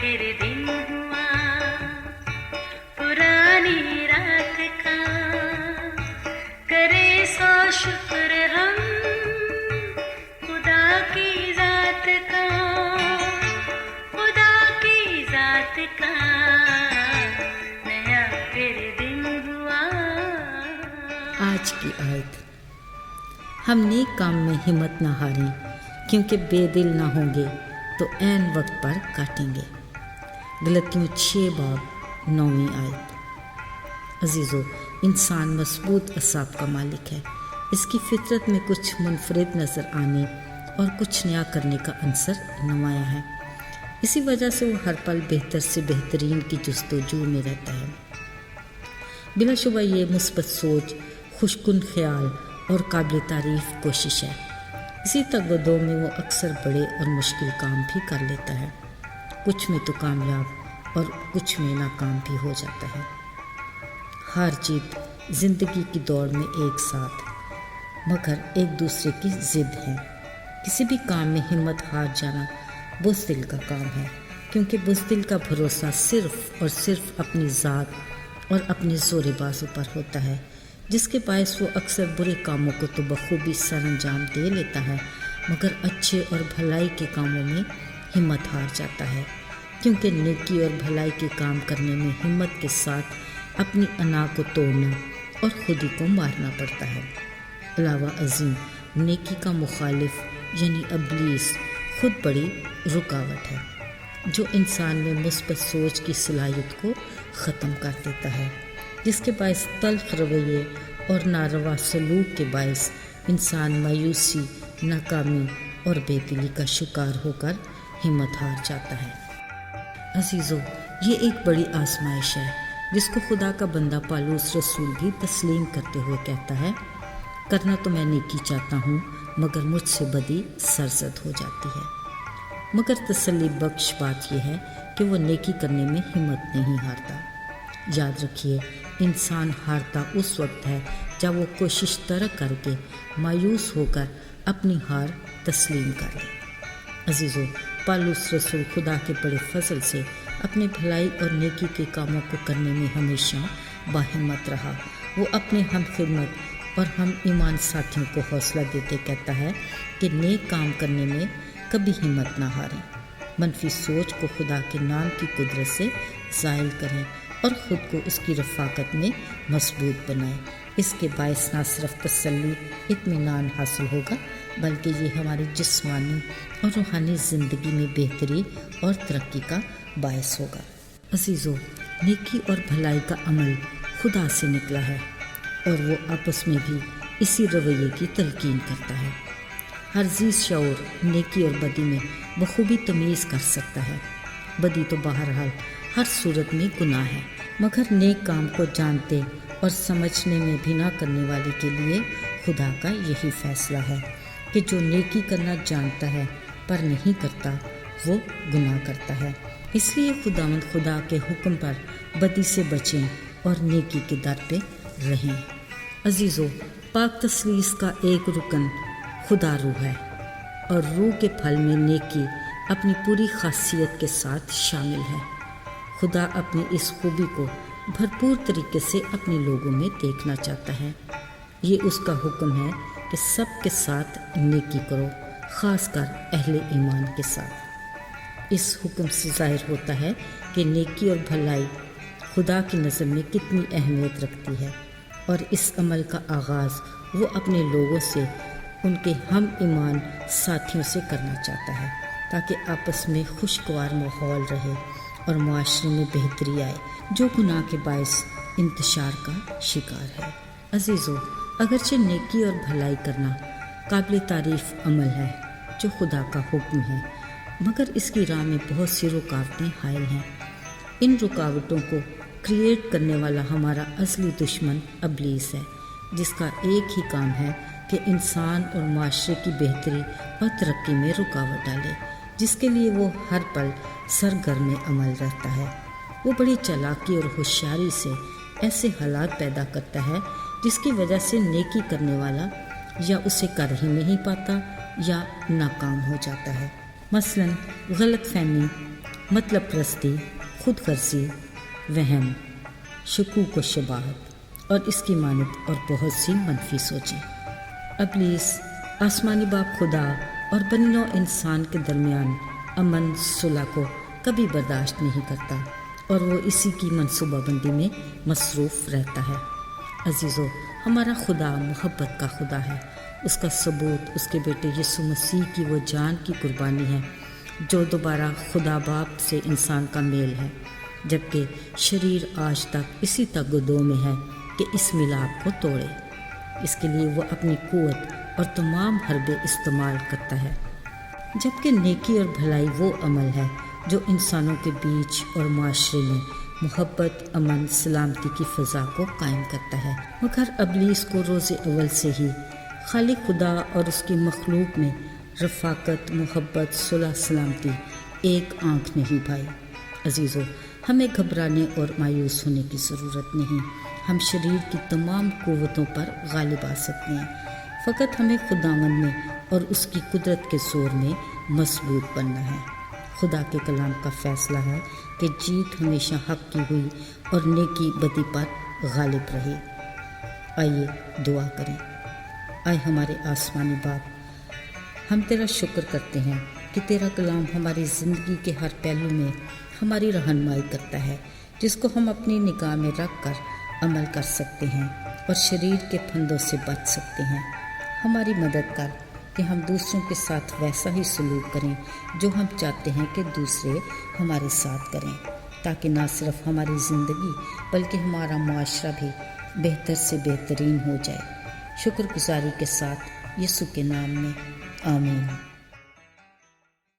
फिर दिन हुआ पुरानी रात का, करे सौ शुक्र हम खुदा की जात का, खुदा की जात का, नया फिर दिन हुआ। आज की आयत, हम नेक काम में हिम्मत ना हारें, क्योंकि बेदिल ना होंगे तो ऐन वक्त पर काटेंगे। गलतियों 6 बाब 9वीं आयत। अजीज़ो, इंसान मजबूत असाब का मालिक है। इसकी फितरत में कुछ मुनफरिद नज़र आने और कुछ नया करने का अंसर नुमाया है। इसी वजह से वो हर पल बेहतर से बेहतरीन की जस्तजू में रहता है। बिलाशुबा ये मुस्बत सोच, खुशकुन ख्याल और काबिल तारीफ़ कोशिश है। इसी तगदो में वो अक्सर बड़े और मुश्किल काम भी कर लेता है। कुछ में तो कामयाब और कुछ में नाकाम भी हो जाता है। हार जीत ज़िंदगी की दौड़ में एक साथ, मगर एक दूसरे की ज़िद है। किसी भी काम में हिम्मत हार जाना बुज़दिल का काम है, क्योंकि बुज़दिल का भरोसा सिर्फ़ और सिर्फ अपनी ज़ात और अपने ज़ोर बाज़ू पर होता है, जिसके बायस वो अक्सर बुरे कामों को तो बखूबी सरअंजाम दे लेता है, मगर अच्छे और भलाई के कामों में हिम्मत हार जाता है, क्योंकि नेकी और भलाई के काम करने में हिम्मत के साथ अपनी अना को तोड़ना और खुद ही को मारना पड़ता है। अलावा अजीम, नेकी का मुखालिफ यानी इब्लीस खुद बड़ी रुकावट है, जो इंसान में मुस्बत सोच की सलाहियत को ख़त्म कर देता है, जिसके बायस तल्ख रवैये और नारवा सलूक के बायस इंसान मायूसी, नाकामी और बेदिली का शिकार होकर हिम्मत हार जाता है। अजीज़ो, ये एक बड़ी आजमाइश है, जिसको खुदा का बंदा पालूस रसूल भी तस्लीम करते हुए कहता है, करना तो मैं नेकी चाहता हूँ, मगर मुझसे बदी सरजद हो जाती है। मगर तसल्ली बख्श बात यह है कि वो नेकी करने में हिम्मत नहीं हारता। याद रखिए, इंसान हारता उस वक्त है जब वो कोशिश तरक करके मायूस होकर अपनी हार तस्लीम कर ले। अजीज़ों, पालूस रसूल खुदा के बड़े फजल से अपने भलाई और नेकी के कामों को करने में हमेशा बाहिम्मत रहा। वो अपने हम खिदमत और हम ईमान साथियों को हौसला देते कहता है कि नेक काम करने में कभी हिम्मत ना हारें, मनफी सोच को खुदा के नाम की कुदरत से ज़ाइल करें और ख़ुद को उसकी रफ़ाकत में मजबूत बनाएं। इसके बायस ना सिर्फ तसल्ली, इत्मीनान हासिल होगा, बल्कि ये हमारी जिस्मानी और रूहानी ज़िंदगी में बेहतरी और तरक्की का बायस होगा। अज़ीज़ों, नेकी और भलाई का अमल खुदा से निकला है और वो आपस में भी इसी रवैये की तलकीन करता है। हर ज़ी शऊर नेकी और बदी में बखूबी तमीज़ कर सकता है। बदी तो बहरहाल हर सूरत में गुनाह है, मगर नेक काम को जानते और समझने में भी ना करने वाले के लिए खुदा का यही फ़ैसला है कि जो नेकी करना जानता है पर नहीं करता, वो गुनाह करता है। इसलिए खुदावंद खुदा के हुक्म पर बदी से बचें और नेकी के दर पे रहें। अजीज़ों, पाक तसलीस का एक रुकन खुदा रूह है और रूह के फल में नेकी अपनी पूरी खासियत के साथ शामिल है। खुदा अपनी इस खूबी को भरपूर तरीके से अपने लोगों में देखना चाहता है। ये उसका हुक्म है कि सब के साथ नेकी करो, ख़ासकर अहले ईमान के साथ। इस हुक्म से ज़ाहिर होता है कि नेकी और भलाई खुदा की नज़र में कितनी अहमियत रखती है, और इस अमल का आगाज़ वो अपने लोगों से, उनके हम ईमान साथियों से करना चाहता है, ताकि आपस में खुशगवार माहौल रहे और मुआशरे में बेहतरी आए, जो गुनाह के बायस इंतशार का शिकार है। अजीज़ों, अगरचे नेकी और भलाई करना काबिल तारीफ़ अमल है जो खुदा का हुक्म है, मगर इसकी राह में बहुत सी रुकावटें हायल हैं। इन रुकावटों को क्रिएट करने वाला हमारा असली दुश्मन इब्लीस है, जिसका एक ही काम है कि इंसान और माशरे की बेहतरी और तरक्की में रुकावट डाले, जिसके लिए वो हर पल सरगर्म अमल रहता है। वो बड़ी चालाकी और होशियारी से ऐसे हालात पैदा करता है जिसकी वजह से नेकी करने वाला या उसे कर ही नहीं पाता या नाकाम हो जाता है। मसलन गलत फहमी, مطلب پرستی، خود غرضی، وہم، شکوک و شبہات اور اس کی مانند اور بہت سی منفی سوچیں۔ ابلیس آسمانی باپ خدا اور بنی نوع انسان کے درمیان امن صلح کو کبھی برداشت نہیں کرتا اور وہ اسی کی منصوبہ بندی میں مصروف رہتا ہے۔ عزیزو، ہمارا خدا محبت کا خدا ہے۔ اس کا ثبوت اس کے بیٹے یسوع مسیح کی وہ جان کی قربانی ہے جو دوبارہ خدا باپ سے انسان کا میل ہے، جبکہ شریر آج تک اسی تگدو میں ہے کہ اس ملاپ کو توڑے۔ اس کے لیے وہ اپنی قوت اور تمام حربے استعمال کرتا ہے، جبکہ نیکی اور بھلائی وہ عمل ہے جو انسانوں کے بیچ اور معاشرے میں محبت، امن، سلامتی کی فضا کو قائم کرتا ہے۔ مگر ابلیس کو روز اول سے ہی خالق خدا اور اس کی مخلوق میں رفاقت، محبت، صلح، سلامتی ایک آنکھ نہیں بھائی۔ عزیزو، ہمیں گھبرانے اور مایوس ہونے کی ضرورت نہیں۔ ہم شریر کی تمام قوتوں پر غالب آ سکتے ہیں، فقط ہمیں خداوند میں اور اس کی قدرت کے زور میں مضبوط بننا ہے۔ خدا کے کلام کا فیصلہ ہے کہ جیت ہمیشہ حق کی ہوئی اور نیکی بدی پر غالب رہی۔ آئیے دعا کریں۔ اے ہمارے آسمانی باپ، ہم تیرا شکر کرتے ہیں کہ تیرا کلام ہماری زندگی کے ہر پہلو میں ہماری رہنمائی کرتا ہے، جس کو ہم اپنی نگاہ میں رکھ کر عمل کر سکتے ہیں اور شریر کے پھندوں سے بچ سکتے ہیں۔ ہماری مدد کر کہ ہم دوسروں کے ساتھ ویسا ہی سلوک کریں جو ہم چاہتے ہیں کہ دوسرے ہمارے ساتھ کریں، تاکہ نہ صرف ہماری زندگی بلکہ ہمارا معاشرہ بھی بہتر سے بہترین ہو جائے۔ شکر گزاری کے ساتھ یسوع کے نام میں، آمین۔